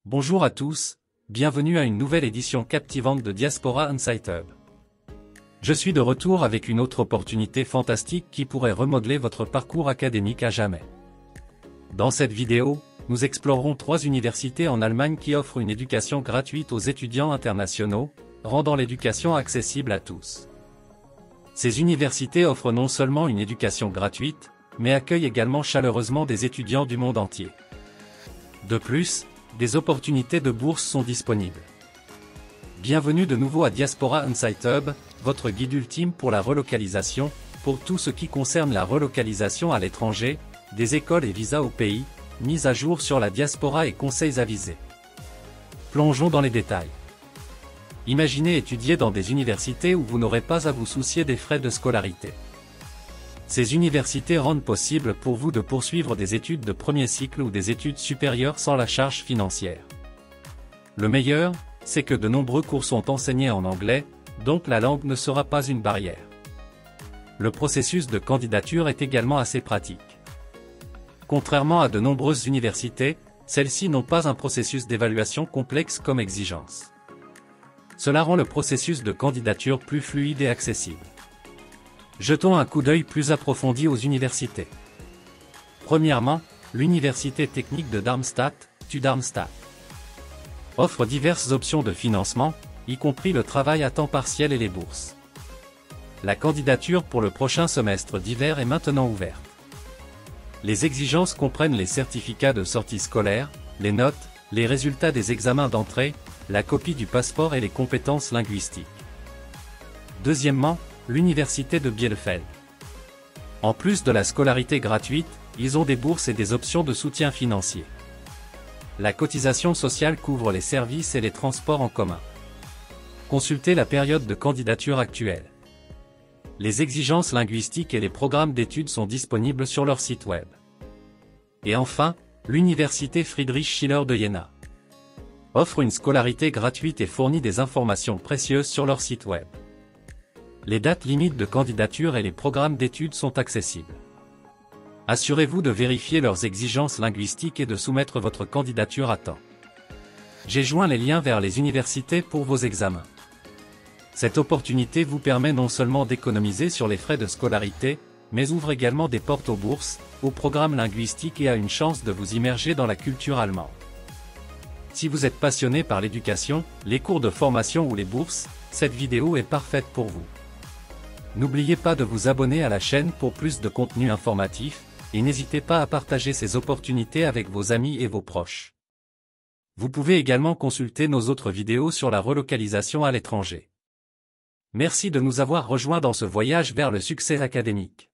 Bonjour à tous, bienvenue à une nouvelle édition captivante de Diaspora Insight Hub. Je suis de retour avec une autre opportunité fantastique qui pourrait remodeler votre parcours académique à jamais. Dans cette vidéo, nous explorerons 3 universités en Allemagne qui offrent une éducation gratuite aux étudiants internationaux, rendant l'éducation accessible à tous. Ces universités offrent non seulement une éducation gratuite, mais accueillent également chaleureusement des étudiants du monde entier. De plus, des opportunités de bourse sont disponibles. Bienvenue de nouveau à Diaspora Insight Hub, votre guide ultime pour la relocalisation, pour tout ce qui concerne la relocalisation à l'étranger, des écoles et visas au pays, mise à jour sur la diaspora et conseils avisés. Plongeons dans les détails. Imaginez étudier dans des universités où vous n'aurez pas à vous soucier des frais de scolarité. Ces universités rendent possible pour vous de poursuivre des études de premier cycle ou des études supérieures sans la charge financière. Le meilleur, c'est que de nombreux cours sont enseignés en anglais, donc la langue ne sera pas une barrière. Le processus de candidature est également assez pratique. Contrairement à de nombreuses universités, celles-ci n'ont pas un processus d'évaluation complexe comme exigence. Cela rend le processus de candidature plus fluide et accessible. Jetons un coup d'œil plus approfondi aux universités. Premièrement, l'Université technique de Darmstadt, TU Darmstadt, offre diverses options de financement, y compris le travail à temps partiel et les bourses. La candidature pour le prochain semestre d'hiver est maintenant ouverte. Les exigences comprennent les certificats de sortie scolaire, les notes, les résultats des examens d'entrée, la copie du passeport et les compétences linguistiques. Deuxièmement, l'Université de Bielefeld. En plus de la scolarité gratuite, ils ont des bourses et des options de soutien financier. La cotisation sociale couvre les services et les transports en commun. Consultez la période de candidature actuelle. Les exigences linguistiques et les programmes d'études sont disponibles sur leur site web. Et enfin, l'Université Friedrich Schiller de Jena offre une scolarité gratuite et fournit des informations précieuses sur leur site web. Les dates limites de candidature et les programmes d'études sont accessibles. Assurez-vous de vérifier leurs exigences linguistiques et de soumettre votre candidature à temps. J'ai joint les liens vers les universités pour vos examens. Cette opportunité vous permet non seulement d'économiser sur les frais de scolarité, mais ouvre également des portes aux bourses, aux programmes linguistiques et à une chance de vous immerger dans la culture allemande. Si vous êtes passionné par l'éducation, les cours de formation ou les bourses, cette vidéo est parfaite pour vous. N'oubliez pas de vous abonner à la chaîne pour plus de contenu informatif, et n'hésitez pas à partager ces opportunités avec vos amis et vos proches. Vous pouvez également consulter nos autres vidéos sur la relocalisation à l'étranger. Merci de nous avoir rejoints dans ce voyage vers le succès académique.